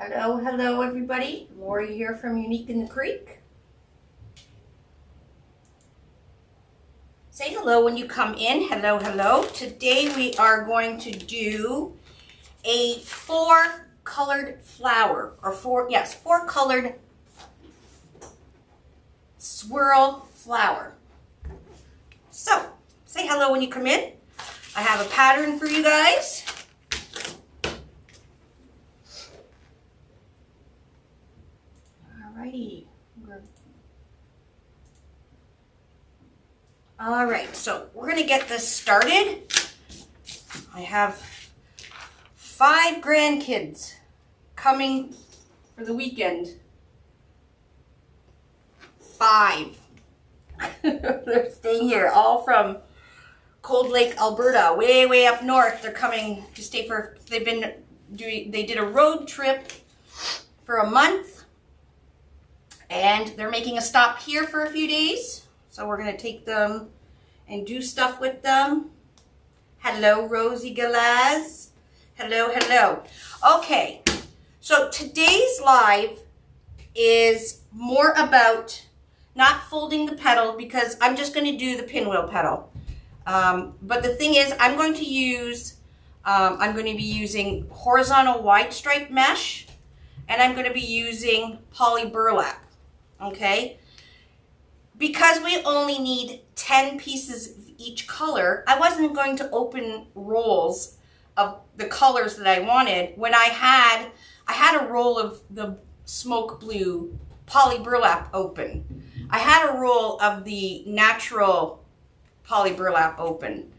Hello everybody. Laurie here from Unique in the Creek. Say hello when you come in. Hello. Today we are going to do a four colored flower, or four colored swirl flower. So, say hello when you come in. I have a pattern for you guys. Alrighty. Alright, so we're going to get this started. I have 5 grandkids coming for the weekend. 5. They're staying here, all from Cold Lake, Alberta, way up north. They're coming to stay for, they did a road trip for a month. And they're making a stop here for a few days. So we're going to take them and do stuff with them. Hello, Rosie Galaz. Hello. Okay, so today's live is more about not folding the petal because I'm just going to do the pinwheel petal. But the thing is, I'm going to be using horizontal wide stripe mesh, and I'm going to be using poly burlap. Okay, because we only need 10 pieces of each color, I wasn't going to open rolls of the colors that I wanted when I had a roll of the smoke blue poly burlap open. I had a roll of the natural poly burlap open.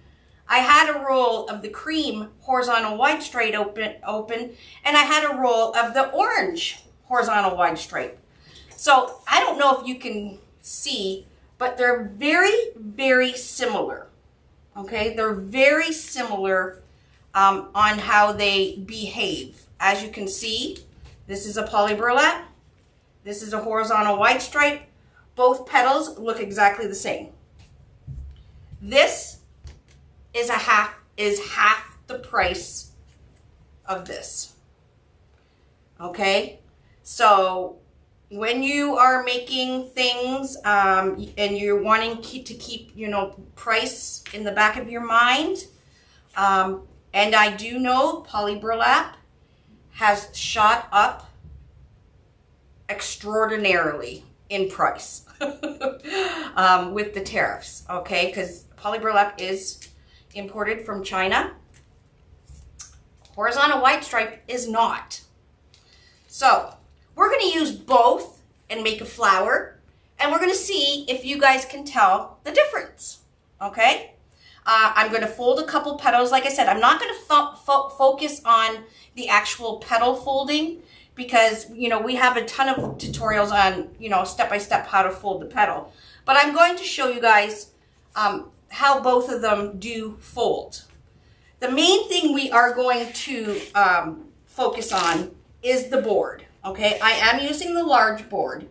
I had a roll of the cream horizontal wide stripe open, and I had a roll of the orange horizontal wide stripe. So I don't know if you can see, but they're very similar. Okay, they're very similar on how they behave. As you can see, this is a poly burlap. This is a horizontal wide stripe. Both petals look exactly the same. This is half the price of this. Okay, so when you are making things and you're wanting to keep, price in the back of your mind, and I do know poly burlap has shot up extraordinarily in price with the tariffs, okay? Because poly burlap is imported from China. Horizontal wide stripe is not. So we're going to use both and make a flower, and we're going to see if you guys can tell the difference, okay? I'm going to fold a couple petals. Like I said, I'm not going to focus on the actual petal folding because, we have a ton of tutorials on, step-by-step how to fold the petal. But I'm going to show you guys how both of them do fold. The main thing we are going to focus on is the board. Okay, I am using the large board,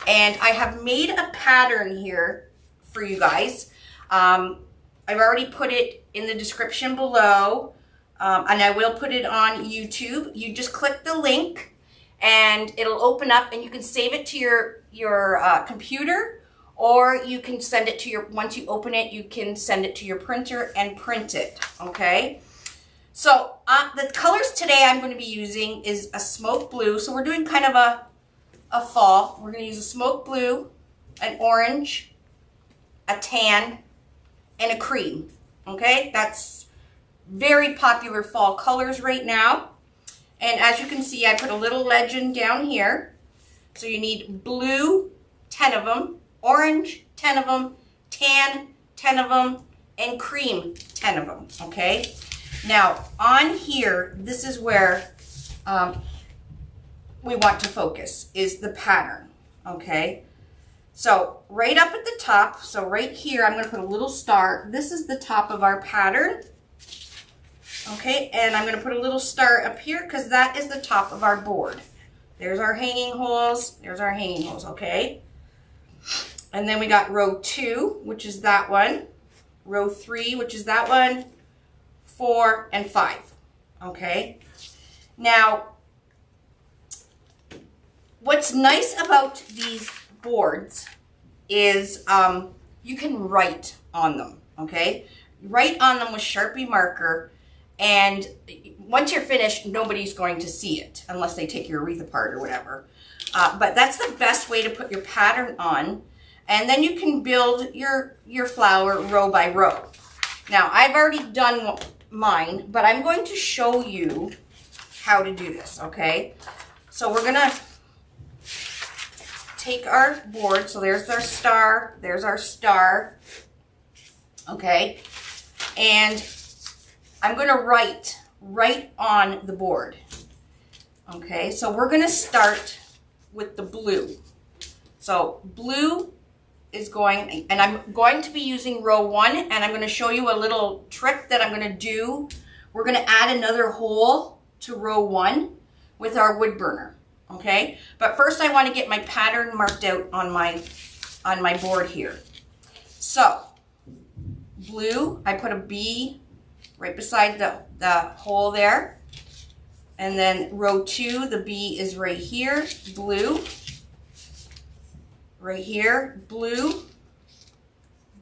and I have made a pattern here for you guys. I've already put it in the description below, and I will put it on YouTube. You just click the link, and it'll open up, and you can save it to your computer, or you can send it to once you open it, you can send it to your printer and print it, okay? So the colors today I'm going to be using is a smoke blue. So we're doing kind of a fall. We're going to use a smoke blue, an orange, a tan, and a cream. Okay, that's very popular fall colors right now. And as you can see, I put a little legend down here. So you need blue, 10 of them, orange, 10 of them, tan, 10 of them, and cream, 10 of them. Okay. Now, on here, this is where we want to focus, is the pattern, okay? So, right up at the top, so right here, I'm going to put a little star. This is the top of our pattern, okay? And I'm going to put a little star up here because that is the top of our board. There's our hanging holes, okay? And then we got row 2, which is that one, row 3, which is that one, 4 and 5, okay? Now, what's nice about these boards is you can write on them, okay? Write on them with Sharpie marker, and once you're finished, nobody's going to see it unless they take your wreath apart or whatever. But that's the best way to put your pattern on, and then you can build your flower row by row. Now, I've already done mine, but I'm going to show you how to do this, okay? So we're gonna take our board, so there's our star, okay? And I'm gonna write right on the board, okay? So we're gonna start with the blue. So blue is going, and I'm going to be using row 1, and I'm gonna show you a little trick that I'm gonna do. We're gonna add another hole to row 1 with our wood burner, okay? But first I wanna get my pattern marked out on my board here. So, blue, I put a B right beside the hole there. And then row 2, the B is right here, blue. Right here, blue,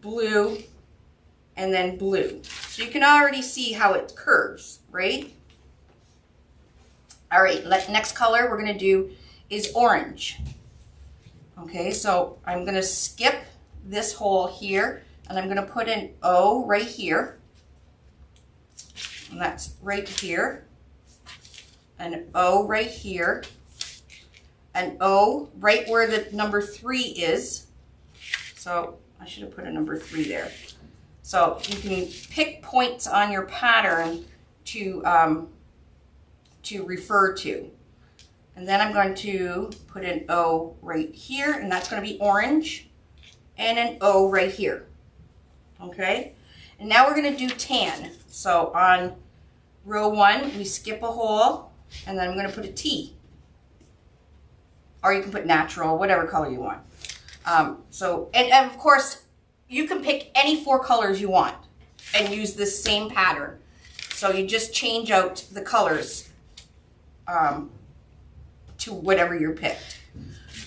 blue, and then blue. So you can already see how it curves, right? All right, next color we're gonna do is orange. Okay, so I'm gonna skip this hole here, and I'm gonna put an O right here. And that's right here. An O right here. An O right where the number 3 is. So I should have put a number 3 there. So you can pick points on your pattern to refer to. And then I'm going to put an O right here, and that's going to be orange, and an O right here. Okay? And now we're going to do tan. So on row 1, we skip a hole, and then I'm going to put a T. Or you can put natural, whatever color you want. And of course, you can pick any 4 colors you want and use this same pattern. So you just change out the colors to whatever you picked.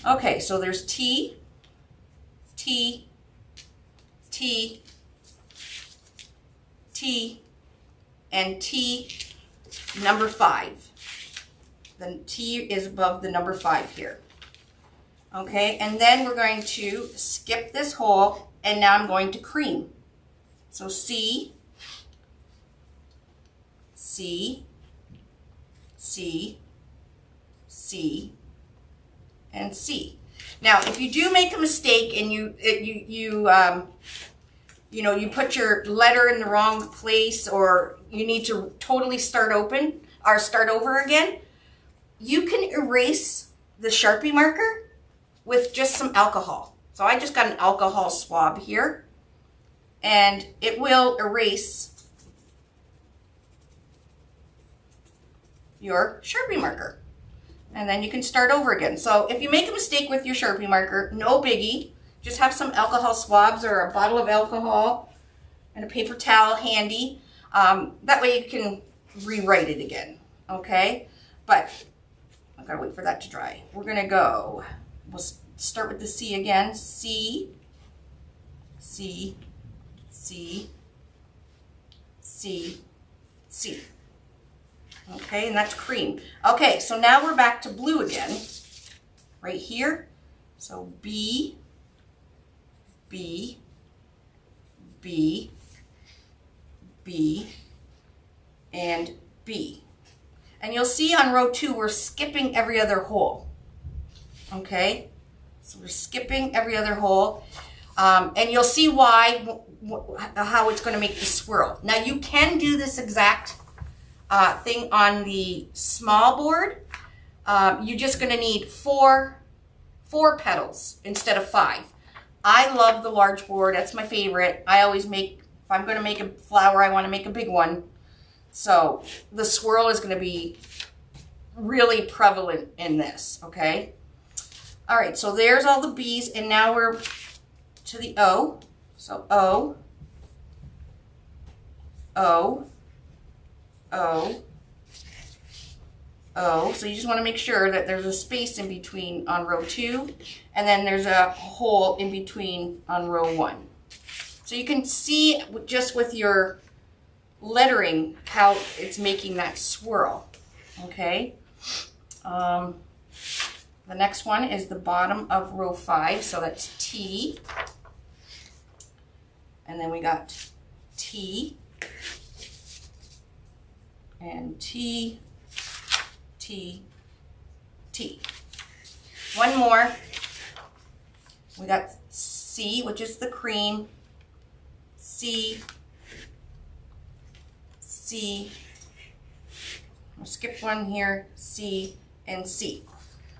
Okay, so there's T, T, T, T, and T, number 5. The T is above the number 5 here. Okay, and then we're going to skip this hole, and now I'm going to cream. So C, C, C, C, and C. Now, if you do make a mistake and you put your letter in the wrong place, or you need to totally start over again, you can erase the Sharpie marker with just some alcohol. So I just got an alcohol swab here, and it will erase your Sharpie marker. And then you can start over again. So if you make a mistake with your Sharpie marker, no biggie. Just have some alcohol swabs or a bottle of alcohol and a paper towel handy. That way you can rewrite it again, okay? But I've got to wait for that to dry. We're going to go, we'll start with the C again. C, C, C, C, C. Okay, and that's cream. Okay, so now we're back to blue again, right here. So B, B, B, B, and B. And you'll see on row 2, we're skipping every other hole. Okay, so we're skipping every other hole. And you'll see why, how it's going to make the swirl. Now you can do this exact thing on the small board. You're just going to need four petals instead of 5. I love the large board. That's my favorite. I always make, if I'm going to make a flower, I want to make a big one. So the swirl is going to be really prevalent in this, okay? All right, so there's all the B's, and now we're to the O. So O, O, O, O. So you just want to make sure that there's a space in between on row 2, and then there's a hole in between on row 1. So you can see just with your lettering how it's making that swirl. Okay. The next one is the bottom of row 5, so that's T. And then we got T, and T, T, T. One more. We got C, which is the cream, C, C. I'll skip one here, C, and C.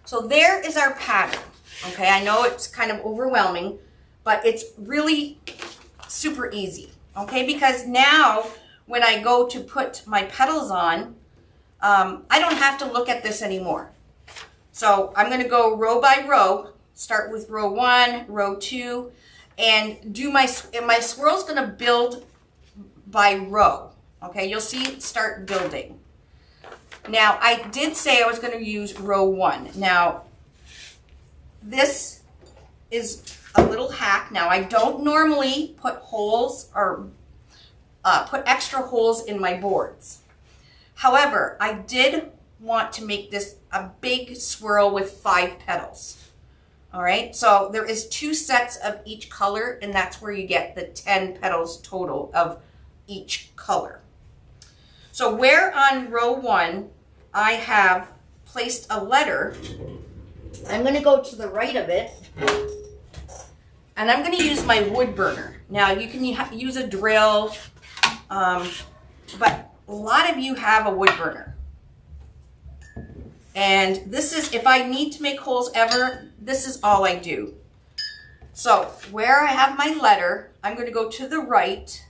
So there is our pattern. Okay, I know it's kind of overwhelming, but it's really super easy. Okay, because now when I go to put my petals on, I don't have to look at this anymore. So I'm going to go row by row, start with row 1, row 2, and do my swirl's going to build by row. Okay, you'll see it start building. Now, I did say I was going to use row 1. Now, this is a little hack. Now, I don't normally put holes or put extra holes in my boards. However, I did want to make this a big swirl with 5 petals. All right, so there is 2 sets of each color, and that's where you get the 10 petals total of each color. So where on row 1 I have placed a letter, I'm going to go to the right of it, and I'm going to use my wood burner. Now you can use a drill, but a lot of you have a wood burner. And this is, if I need to make holes ever, this is all I do. So where I have my letter, I'm going to go to the right,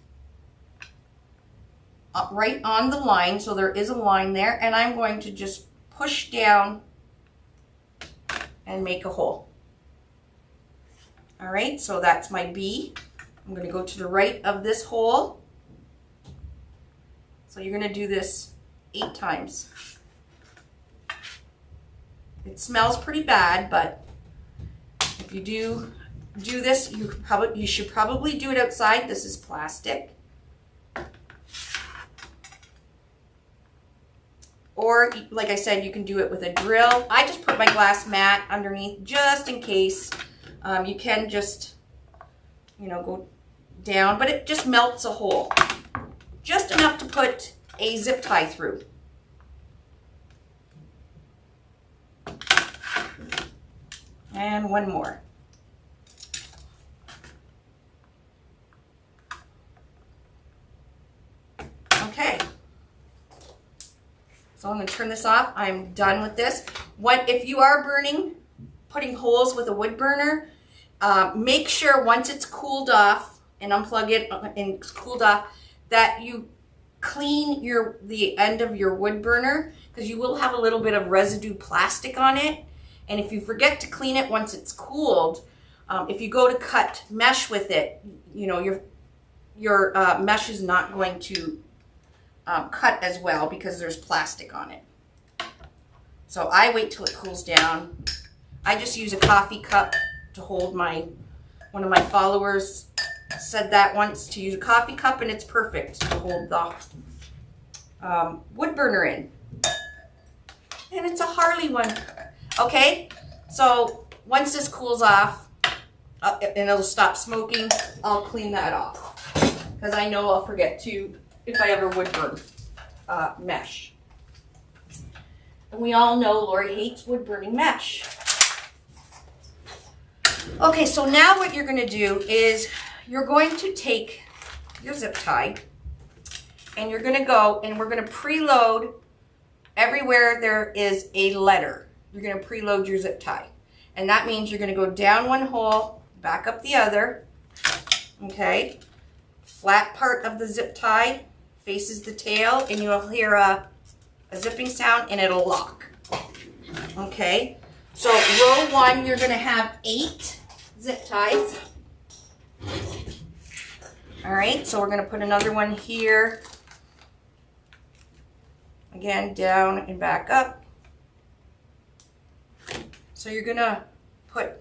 right on the line, so there is a line there, and I'm going to just push down and make a hole. All right, so that's my B. I'm going to go to the right of this hole. So you're going to do this 8 times. It smells pretty bad, but if you do this, you should probably do it outside. This is plastic. Or, like I said, you can do it with a drill. I just put my glass mat underneath just in case. You can just, go down, but it just melts a hole. Just enough to put a zip tie through. And one more. Okay. So I'm going to turn this off. I'm done with this. If you are putting holes with a wood burner, make sure once it's cooled off and unplug it and it's cooled off, that you clean the end of your wood burner, because you will have a little bit of residue plastic on it. And if you forget to clean it once it's cooled, if you go to cut mesh with it, your mesh is not going to cut as well because there's plastic on it. So I wait till it cools down. I just use a coffee cup to hold one of my followers said that once, to use a coffee cup, and it's perfect to hold the wood burner in. And it's a Harley one. Okay, so once this cools off and it'll stop smoking, I'll clean that off, because I know I'll forget to if I ever wood burn mesh. And we all know Laurie hates wood burning mesh. Okay, so now what you're going to do is you're going to take your zip tie and you're going to go and we're going to preload everywhere there is a letter. You're going to preload your zip tie. And that means you're going to go down one hole, back up the other. Okay. Flat part of the zip tie faces the tail, and you'll hear a zipping sound, and it'll lock. Okay. So row 1, you're going to have 8 zip ties. All right. So we're going to put another one here. Again, down and back up. So you're gonna put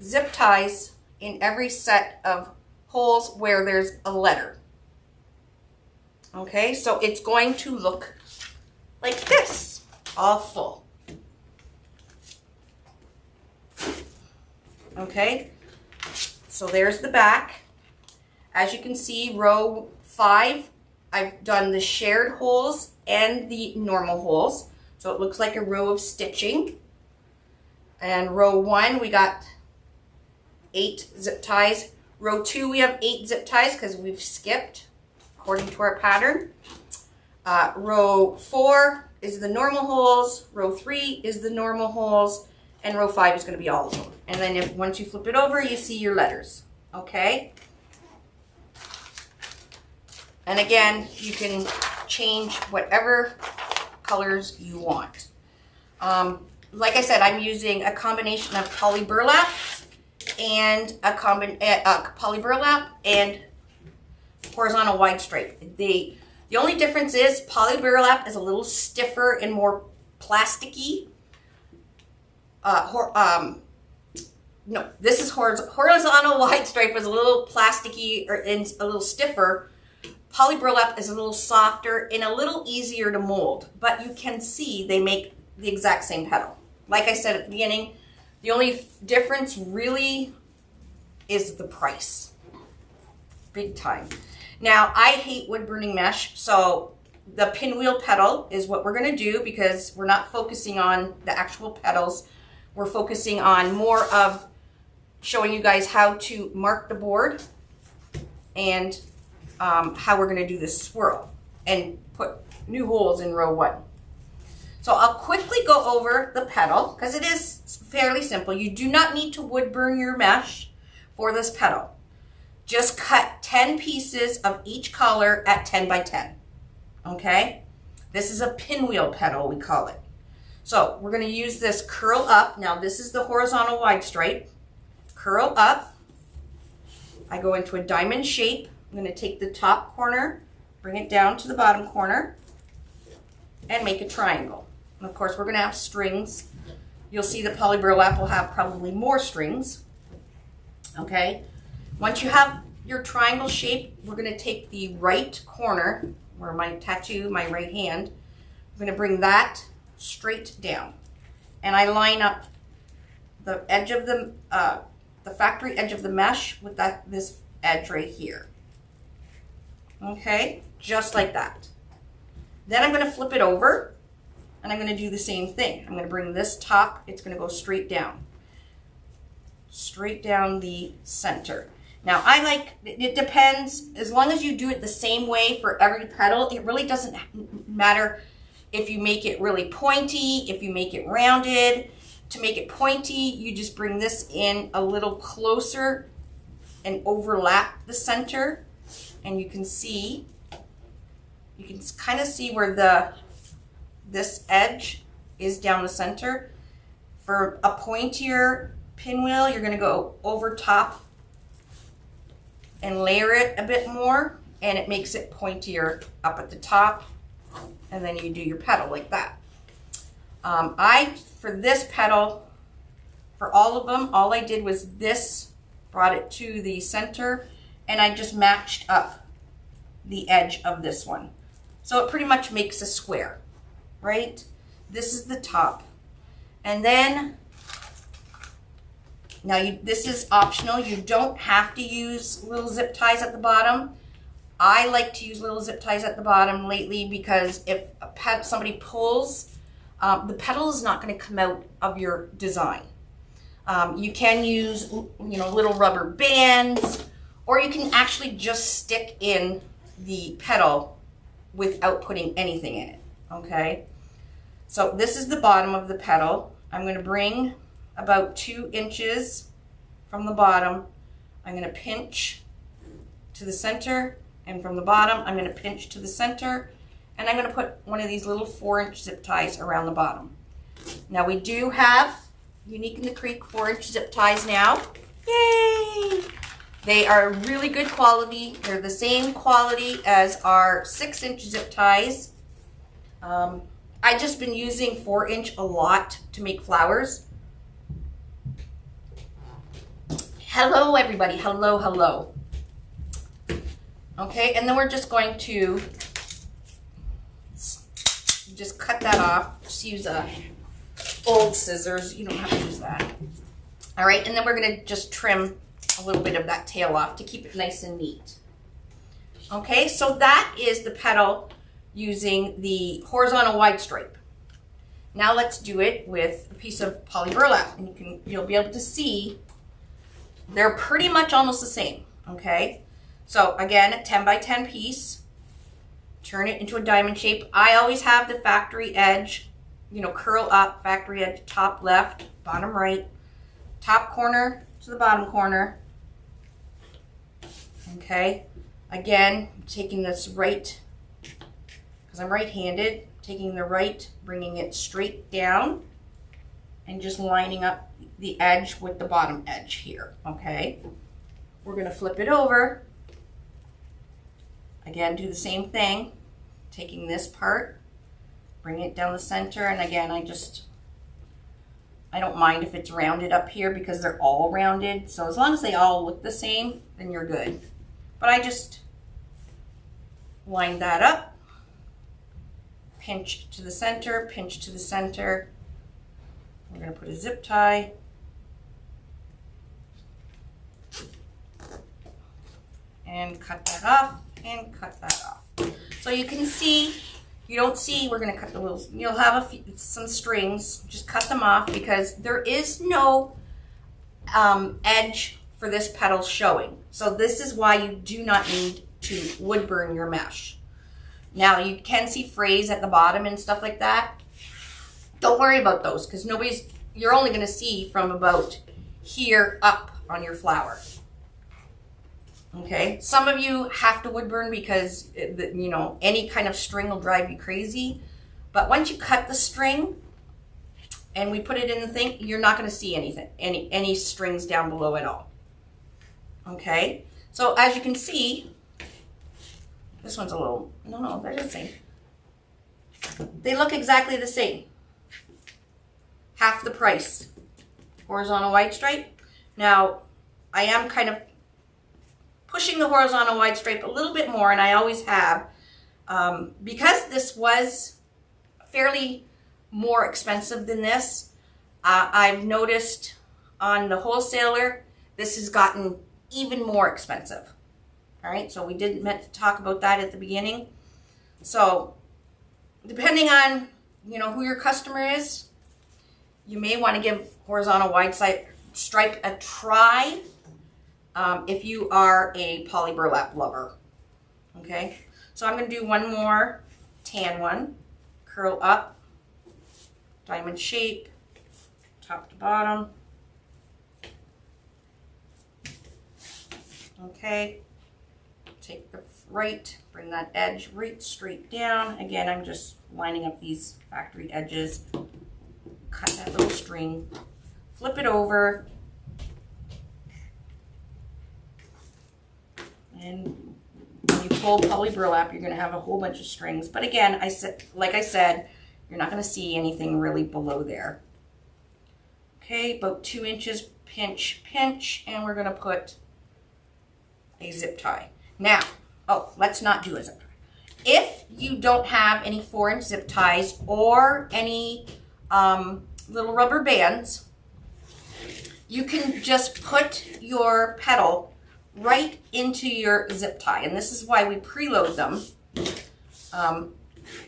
zip ties in every set of holes where there's a letter. Okay, so it's going to look like this, all full. Okay, so there's the back. As you can see, row 5, I've done the shared holes and the normal holes. So it looks like a row of stitching. And row 1, we got 8 zip ties. Row 2, we have 8 zip ties because we've skipped according to our pattern. Row 4 is the normal holes. Row 3 is the normal holes. And row 5 is going to be all of them. And then once you flip it over, you see your letters. Okay? And again, you can change whatever colors you want. Like I said, I'm using a combination of poly burlap and poly burlap and horizontal wide stripe. The only difference is poly burlap is a little stiffer and more plasticky. No, this is horizontal wide stripe is a little plasticky and a little stiffer. Poly burlap is a little softer and a little easier to mold, but you can see they make the exact same petal. Like I said at the beginning, the only difference really is the price. Big time. Now, I hate wood burning mesh, so the pinwheel petal is what we're going to do because we're not focusing on the actual petals. We're focusing on more of showing you guys how to mark the board and how we're going to do this swirl and put new holes in row 1. So I'll quickly go over the petal because it is fairly simple. You do not need to wood burn your mesh for this petal. Just cut 10 pieces of each color at 10 by 10. Okay? This is a pinwheel petal, we call it. So we're going to use this curl up. Now this is the horizontal wide stripe. Curl up. I go into a diamond shape. I'm going to take the top corner, bring it down to the bottom corner, and make a triangle. And of course, we're going to have strings. You'll see the poly burlap will have probably more strings. Okay. Once you have your triangle shape, we're going to take the right corner, where my tattoo, my right hand, I'm going to bring that straight down. And I line up the edge of the factory edge of the mesh with this edge right here. Okay, just like that. Then I'm going to flip it over and I'm going to do the same thing. I'm going to bring this top, it's going to go straight down the center. Now I like, it depends, as long as you do it the same way for every petal, it really doesn't matter if you make it really pointy, if you make it rounded. To make it pointy, you just bring this in a little closer and overlap the center. And you can kind of see where this edge is down the center. For a pointier pinwheel, you're going to go over top and layer it a bit more, and it makes it pointier up at the top, and then you do your petal like that. For this petal, for all of them, all I did was this, brought it to the center, and I just matched up the edge of this one. So it pretty much makes a square, right? This is the top. And then, now this is optional. You don't have to use little zip ties at the bottom. I like to use little zip ties at the bottom lately because if somebody pulls, the petal is not going to come out of your design. You can use, little rubber bands, or you can actually just stick in the petal without putting anything in it, okay? So this is the bottom of the petal. I'm going to bring about 2 inches from the bottom. I'm going to pinch to the center, and from the bottom, I'm going to pinch to the center, and I'm going to put one of these little 4-inch zip ties around the bottom. Now we do have Unique in the Creek 4-inch zip ties now. Yay! They are really good quality. They're the same quality as our 6-inch zip ties. I just been using 4-inch a lot to make flowers. Hello, everybody. Hello, hello. Okay, and then we're just going to just cut that off. Just use old scissors. You don't have to use that. All right, and then we're going to just trim a little bit of that tail off to keep it nice and neat. Okay, so that is the petal using the horizontal wide stripe. Now let's do it with a piece of poly burlap, and you'll be able to see they're pretty much almost the same. Okay, so again, a 10 by 10 piece. Turn it into a diamond shape. I always have the factory edge, you know, curl up, factory edge, top left, bottom right, top corner to the bottom corner. Okay, again, taking this right, because I'm right-handed, taking the right, bringing it straight down, and just lining up the edge with the bottom edge here, okay? We're gonna flip it over. Again, do the same thing, taking this part, bring it down the center, and again, I don't mind if it's rounded up here because they're all rounded, so as long as they all look the same, then you're good. But I just line that up, pinch to the center, pinch to the center. We're going to put a zip tie. And cut that off, and cut that off. So you can see, you don't see, we're going to cut the little, you'll have some strings, just cut them off because there is no edge for this petal showing. So this is why you do not need to wood burn your mesh. Now you can see frays at the bottom and stuff like that. Don't worry about those because you're only going to see from about here up on your flower. Okay, some of you have to wood burn because you know any kind of string will drive you crazy. But once you cut the string and we put it in the thing, you're not going to see anything, any strings down below at all. Okay, so as you can see, this one's a little, no, they're the same. They look exactly the same. Half the price. Horizontal wide stripe. Now, I am kind of pushing the horizontal wide stripe a little bit more, and I always have, because this was fairly more expensive than this. I've noticed on the wholesaler, this has gotten even more expensive. All right, so we didn't meant to talk about that at the beginning. So depending on, you know, who your customer is, you may want to give horizontal wide stripe a try if you are a poly burlap lover. Okay, so I'm going to do one more tan one, curl up, diamond shape, top to bottom. Okay, take the right, bring that edge right straight down. Again, I'm just lining up these factory edges. Cut that little string, flip it over, and when you pull poly burlap, you're going to have a whole bunch of strings. But again, like I said, you're not going to see anything really below there. Okay, about 2 inches, pinch, pinch, and we're going to put a zip tie. Now, oh, let's not do a zip tie. If you don't have any 4-inch zip ties or any little rubber bands, you can just put your petal right into your zip tie. And this is why we preload them.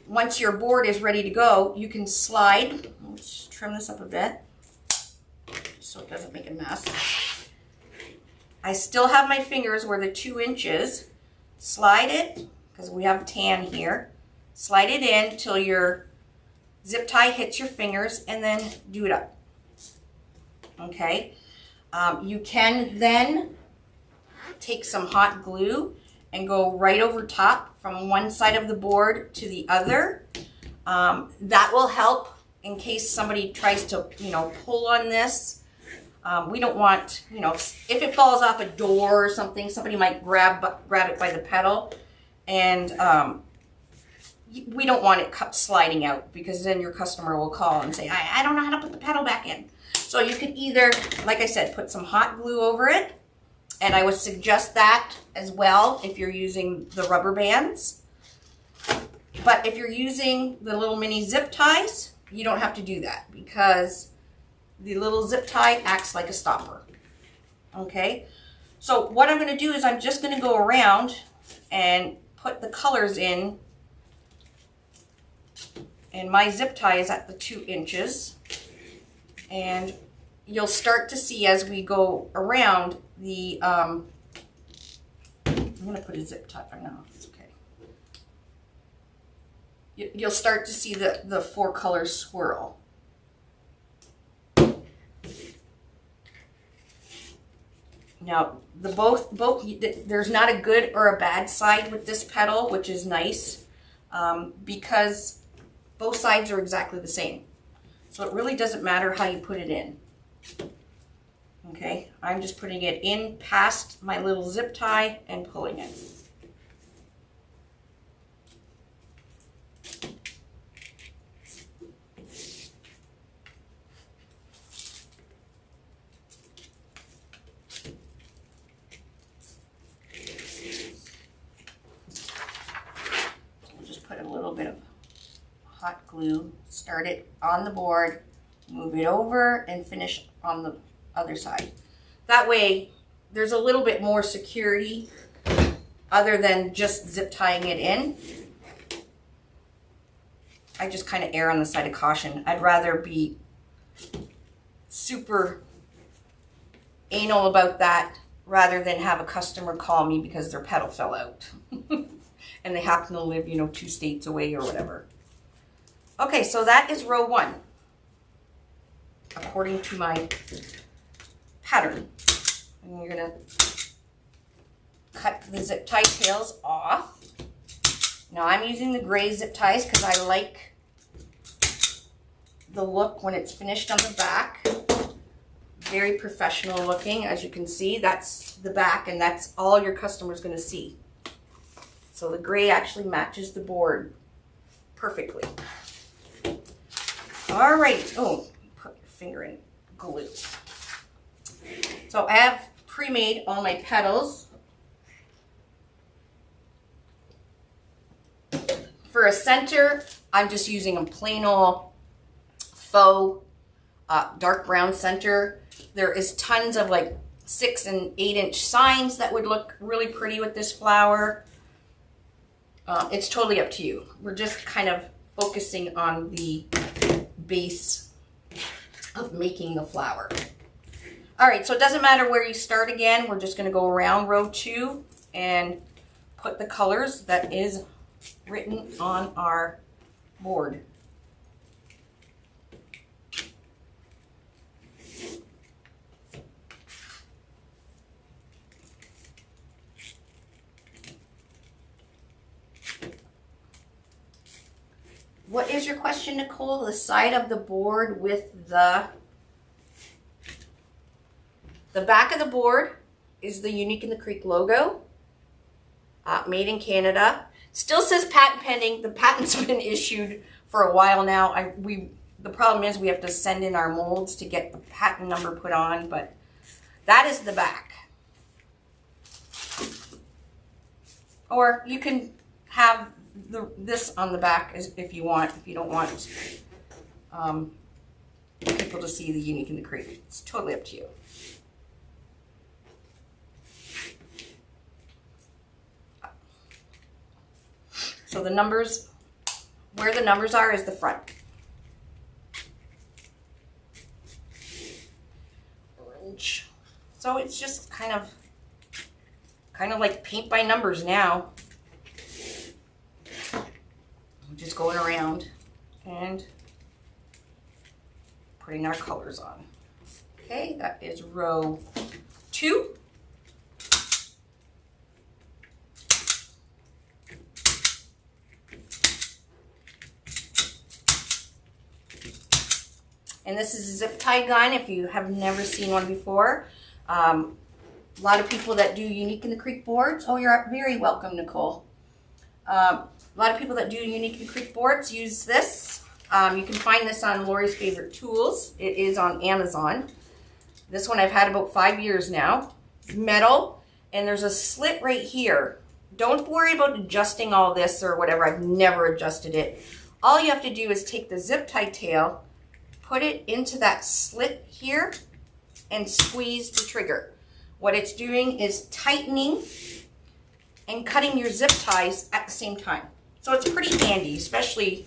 Once your board is ready to go, you can slide. Let's trim this up a bit so it doesn't make a mess. I still have my fingers where the 2 inches. Slide it, because we have tan here. Slide it in till your zip tie hits your fingers, and then do it up. Okay. You can then take some hot glue and go right over top from one side of the board to the other. That will help in case somebody tries to, you know, pull on this. We don't want, you know, if it falls off a door or something, somebody might grab it by the petal, and we don't want it sliding out, because then your customer will call and say, I don't know how to put the petal back in. So you can either, like I said, put some hot glue over it, And I would suggest that as well if you're using the rubber bands. But if you're using the little mini zip ties, you don't have to do that because the little zip tie acts like a stopper. Okay, so what I'm going to do is I'm just going to go around and put the colors in. And my zip tie is at the 2 inches. And you'll start to see as we go around the, I'm going to put a zip tie, no, it's okay. You'll start to see the 4 colors swirl. Now, there's not a good or a bad side with this petal, which is nice, because both sides are exactly the same. So it really doesn't matter how you put it in. Okay, I'm just putting it in past my little zip tie and pulling it. Hot glue, start it on the board, move it over, and finish on the other side. That way, there's a little bit more security other than just zip tying it in. I just kind of err on the side of caution. I'd rather be super anal about that rather than have a customer call me because their petal fell out and they happen to live, 2 states away or whatever. Okay, so that is row 1, according to my pattern. And you're gonna cut the zip tie tails off. Now I'm using the gray zip ties because I like the look when it's finished on the back. Very professional looking, as you can see. That's the back, and that's all your customer's gonna see. So the gray actually matches the board perfectly. All right, oh, put your finger in glue. So I have pre-made all my petals. For a center, I'm just using a plain old faux dark brown center. There is tons of like 6 and 8 inch signs that would look really pretty with this flower. It's totally up to you. We're just kind of focusing on the base of making the flower. All right, so it doesn't matter where you start again. We're just going to go around row 2 and put the colors that is written on our board. What is your question, Nicole? The side of the board with the back of the board is the Unique in the Creek logo, made in Canada. Still says patent pending. The patent's been issued for a while now. The problem is we have to send in our molds to get the patent number put on, but that is the back. Or you can have this on the back if you want, if you don't want people to see the Unique in the Creek. It's totally up to you. So the numbers, where the numbers are is the front. Orange. So it's just kind of like paint by numbers now. Just going around and putting our colors on. Okay, that is row 2. And this is a zip tie gun if you have never seen one before. A lot of people that do Unique in the Creek boards. Oh, you're very welcome, Nicole. A lot of people that do Unique in the Creek boards use this. You can find this on Laurie's Favorite Tools. It is on Amazon. This one I've had about 5 years now. metal, and there's a slit right here. Don't worry about adjusting all this or whatever. I've never adjusted it. All you have to do is take the zip tie tail, put it into that slit here, and squeeze the trigger. What it's doing is tightening and cutting your zip ties at the same time. So it's pretty handy, especially,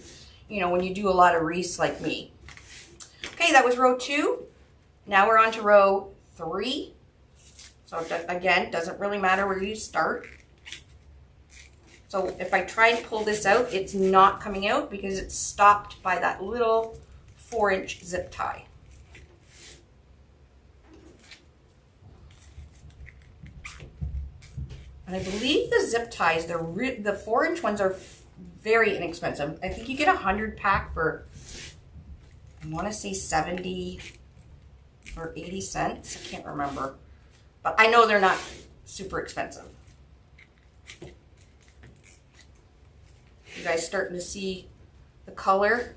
you know, when you do a lot of wreaths like me. Okay, that was row 2. Now we're on to row 3. So again, doesn't really matter where you start. So if I try and pull this out, it's not coming out because it's stopped by that little 4-inch zip tie. And I believe the zip ties, the 4-inch ones are very inexpensive. I think you get a 100 pack for, I want to say 70 or 80 cents. I can't remember. But I know they're not super expensive. You guys starting to see the color?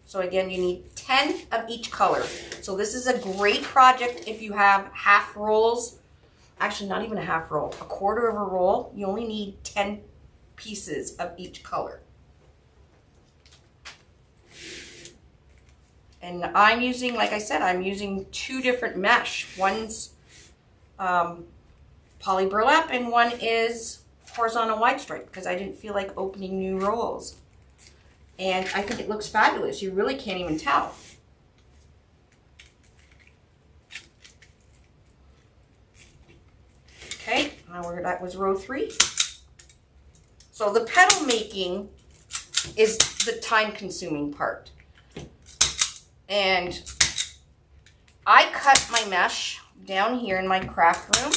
So again, you need 10 of each color. So this is a great project if you have half rolls. Actually, not even a half roll, a quarter of a roll. You only need 10 pieces of each color. And I'm using, like I said, I'm using 2 different mesh. One's Poly Burlap and one is horizontal wide stripe because I didn't feel like opening new rolls. And I think it looks fabulous. You really can't even tell. Okay, now that was row 3. So the petal making is the time-consuming part. And I cut my mesh down here in my craft room.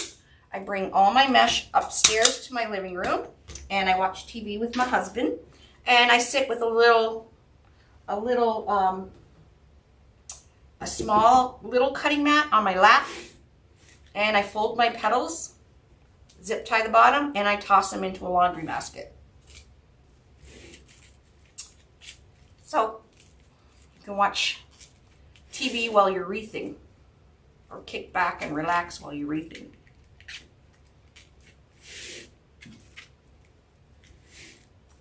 I bring all my mesh upstairs to my living room and I watch TV with my husband. And I sit with a small little cutting mat on my lap, and I fold my petals, zip tie the bottom, and I toss them into a laundry basket. So you can watch TV while you're wreathing, or kick back and relax while you're wreathing.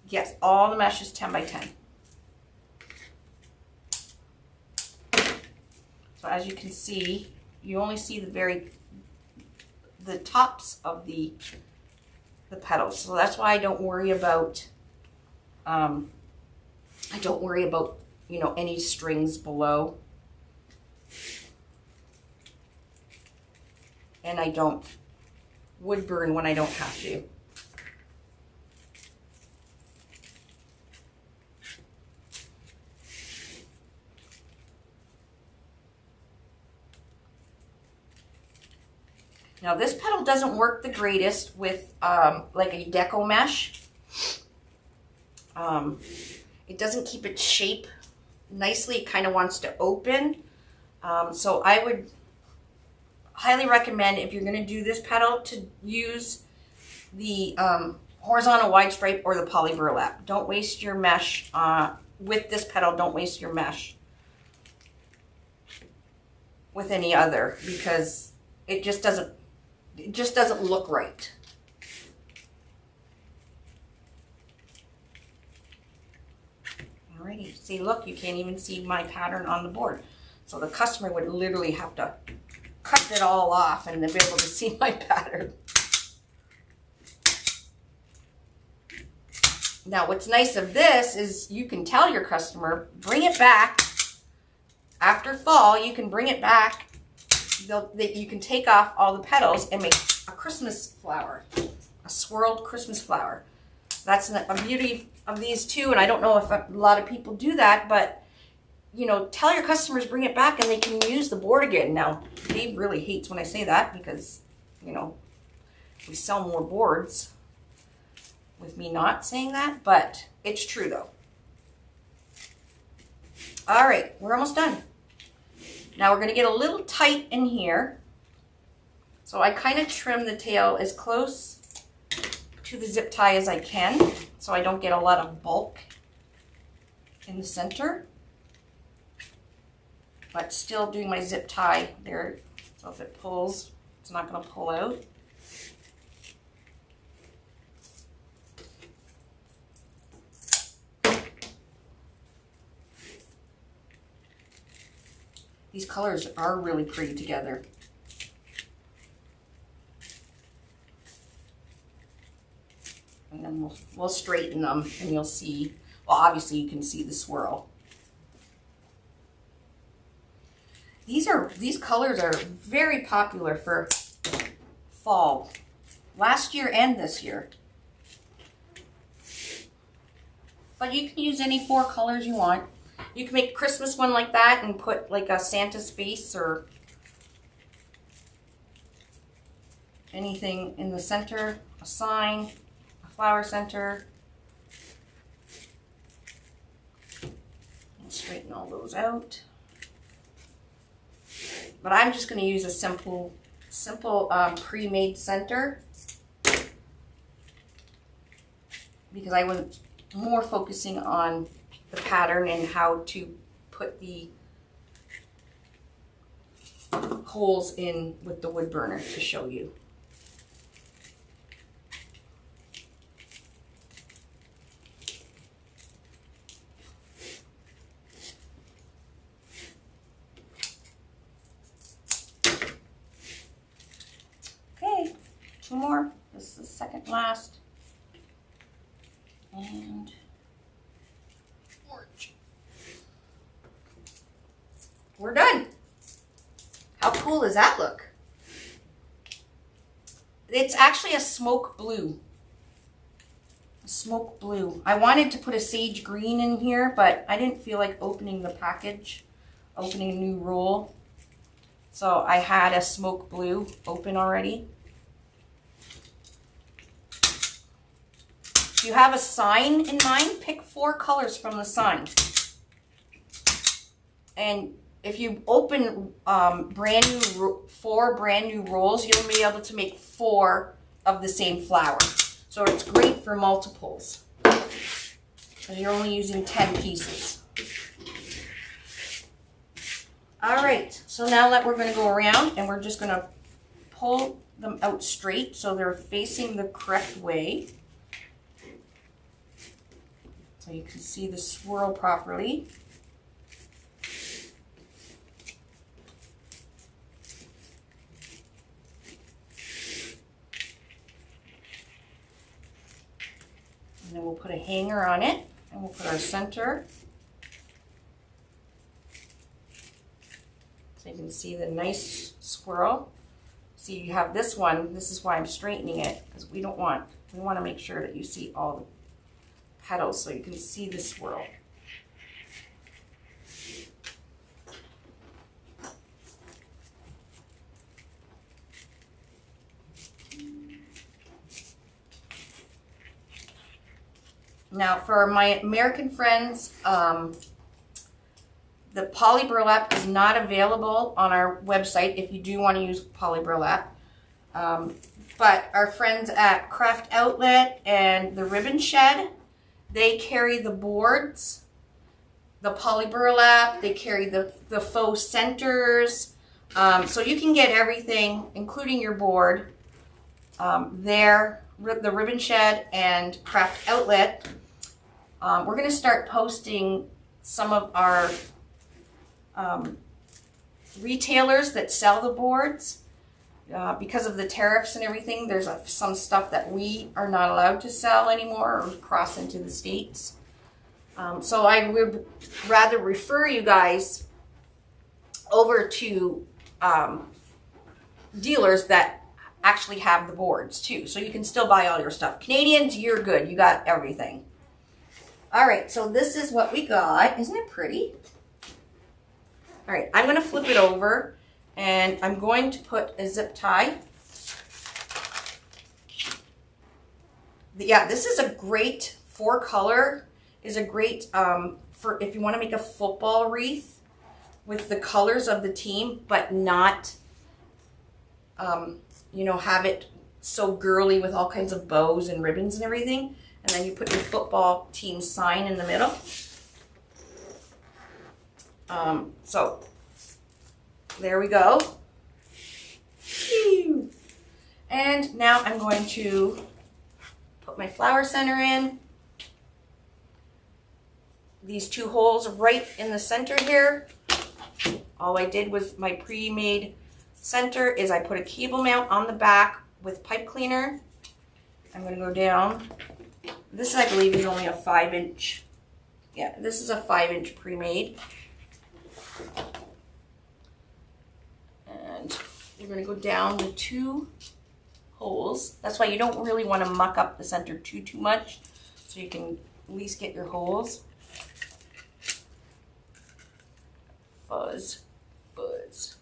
Yes, all the mesh is 10 by 10. So as you can see, you only see the tops of the petals. So that's why I don't worry about you know, any strings below. And I don't wood burn when I don't have to. Now this petal doesn't work the greatest with like a deco mesh. It doesn't keep its shape nicely. It kind of wants to open. So I would highly recommend, if you're going to do this petal, to use the horizontal wide stripe or the poly burlap. Don't waste your mesh with this petal. Don't waste your mesh with any other, because it just doesn't look right. Alrighty, see, look, you can't even see my pattern on the board. So the customer would literally have to cut it all off and then be able to see my pattern. Now, what's nice of this is you can tell your customer, bring it back. After fall, you can bring it back. You can take off all the petals and make a Christmas flower, a swirled Christmas flower. That's a beauty of these two, and I don't know if a lot of people do that, but you know, tell your customers, bring it back and they can use the board again. Now, Dave really hates when I say that because, you know, we sell more boards with me not saying that, but it's true though. All right, we're almost done. Now we're going to get a little tight in here. So I kind of trim the tail as close to the zip tie as I can, so I don't get a lot of bulk in the center. but still doing my zip tie there. So if it pulls, it's not going to pull out. These colors are really pretty together. And then we'll straighten them and you'll see, well, obviously you can see the swirl. These colors are very popular for fall, last year and this year. But you can use any 4 colors you want. You can make a Christmas one like that and put like a Santa's face or anything in the center, a sign, a flower center. And straighten all those out. But I'm just going to use a simple pre-made center because I was more focusing on the pattern and how to put the holes in with the wood burner to show you. Okay, 2 more. This is the second last. And orange. We're done. How cool does that look? It's actually a smoke blue. A smoke blue. I wanted to put a sage green in here, but I didn't feel like opening the package, opening a new roll. So I had a smoke blue open already. If you have a sign in mind, pick 4 colors from the sign. And if you open 4 brand new rolls, you'll be able to make 4 of the same flower. So it's great for multiples because you're only using 10 pieces. All right, so now that we're going to go around and we're just going to pull them out straight so they're facing the correct way. So you can see the swirl properly. And then we'll put a hanger on it and we'll put our center. So you can see the nice swirl. See, you have this one. This is why I'm straightening it because we want to make sure that you see all the petals so you can see the swirl. Now for my American friends, the Poly Burlap is not available on our website if you do want to use Poly Burlap. But our friends at Craft Outlet and the Ribbon Shed, they carry the boards, the Poly Burlap, they carry the faux centers. So you can get everything, including your board, there, the Ribbon Shed and Craft Outlet. We're going to start posting some of our retailers that sell the boards. Because of the tariffs and everything, there's some stuff that we are not allowed to sell anymore or cross into the States. So I would rather refer you guys over to dealers that actually have the boards too. So you can still buy all your stuff. Canadians, you're good. You got everything. All right, so this is what we got. Isn't it pretty? All right, I'm going to flip it over. And I'm going to put a zip tie. Yeah, this is a great 4-color. Is a great for if you want to make a football wreath with the colors of the team, but not, you know, have it so girly with all kinds of bows and ribbons and everything. And then you put your football team sign in the middle. So There we go. And now I'm going to put my flower center in. These 2 holes right in the center here. All I did was my pre-made center is I put a cable mount on the back with pipe cleaner. I'm going to go down. This, I believe, is only a 5-inch. Yeah, this is a 5-inch pre-made. And we're going to go down the 2 holes. That's why you don't really want to muck up the center too much, so you can at least get your holes. Fuzz, fuzz.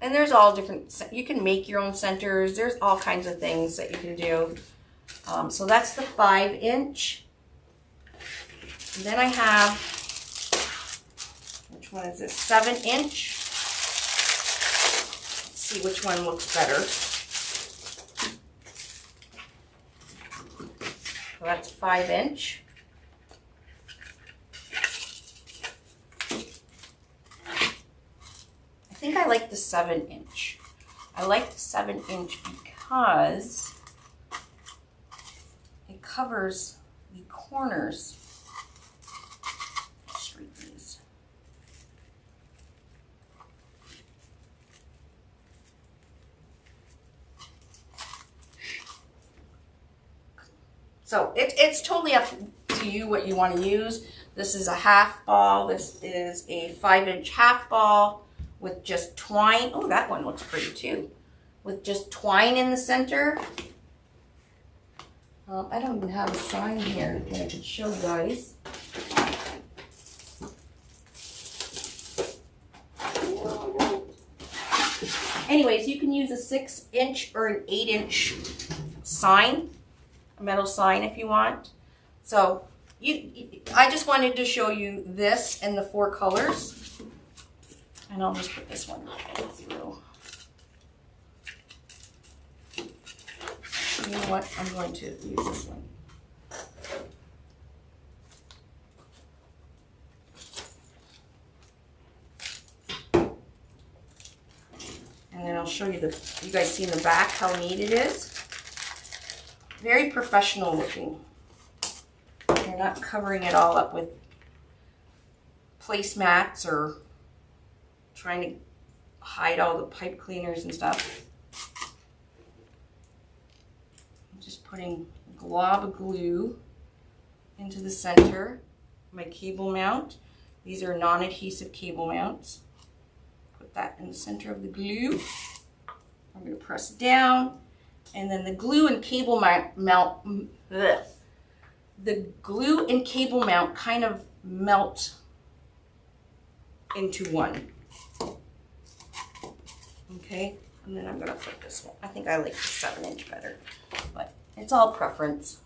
And there's all different, you can make your own centers. There's all kinds of things that you can do. So that's the 5-inch. And then I have, which one is this? 7-inch. Let's see which one looks better. So that's 5-inch. I think I like the 7-inch. I like the 7-inch because it covers the corners. Let's read these. So it's totally up to you what you want to use. This is a half ball. This is a 5-inch half ball with just twine. Oh, that one looks pretty too. With just twine in the center. I don't even have a sign here that I could show you guys. Anyways, you can use a 6-inch or an 8-inch sign, a metal sign if you want. So I just wanted to show you this and the 4 colors. And I'll just put this one through. You know what? I'm going to use this one. And then I'll show you you guys see in the back how neat it is. Very professional looking. You're not covering it all up with placemats or trying to hide all the pipe cleaners and stuff. I'm just putting a glob of glue into the center. My cable mount. These are non-adhesive cable mounts. Put that in the center of the glue. I'm going to press down, and then the glue and cable mount. The glue and cable mount kind of melt into one. Okay, and then I'm going to put this one. I think I like the 7-inch better, but it's all preference.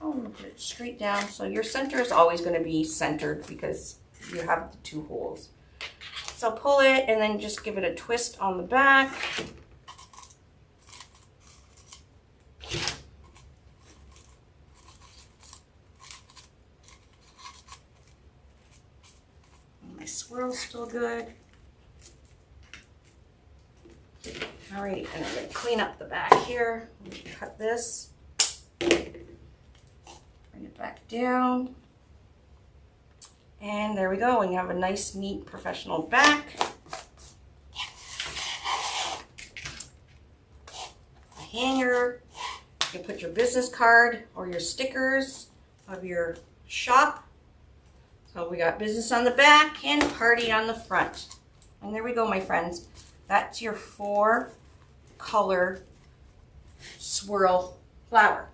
I'm going to put it straight down. So your center is always going to be centered because you have the 2 holes. So pull it and then just give it a twist on the back. My swirl's still good. Alright, and I'm going to clean up the back here. Cut this. Bring it back down. And there we go. And you have a nice, neat, professional back. A hanger. You can put your business card or your stickers of your shop. So we got business on the back and party on the front. And there we go, my friends. That's your 4-color swirl flower.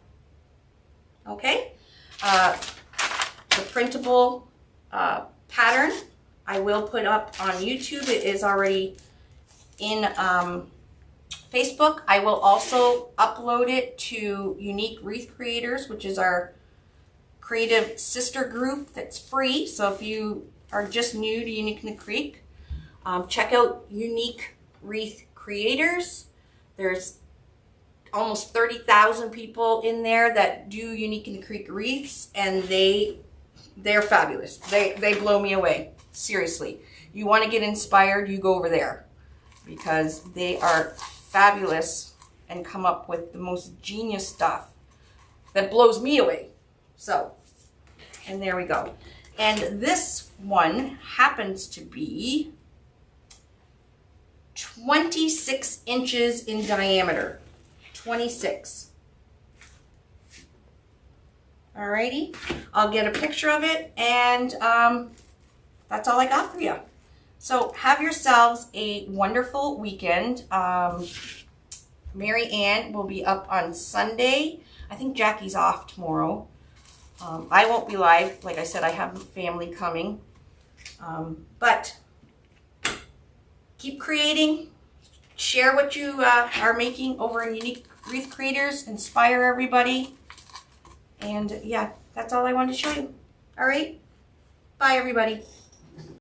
Okay? The printable pattern I will put up on YouTube. It is already in Facebook. I will also upload it to Unique Wreath Creators, which is our creative sister group that's free. So if you are just new to Unique in the Creek, check out Unique Wreath Creators. There's almost 30,000 people in there that do Unique in the Creek wreaths, and they're fabulous. They blow me away. Seriously. You want to get inspired, you go over there, because they are fabulous and come up with the most genius stuff that blows me away. So, and there we go. And this one happens to be 26 inches in diameter. 26. Alrighty, I'll get a picture of it, and that's all I got for you. So have yourselves a wonderful weekend. Mary Ann will be up on Sunday. I think Jackie's off tomorrow. I won't be live. Like I said, I have family coming. But keep creating. Share what you are making over in Unique Wreath Creators. Inspire everybody. And yeah, that's all I wanted to show you. All right. Bye, everybody.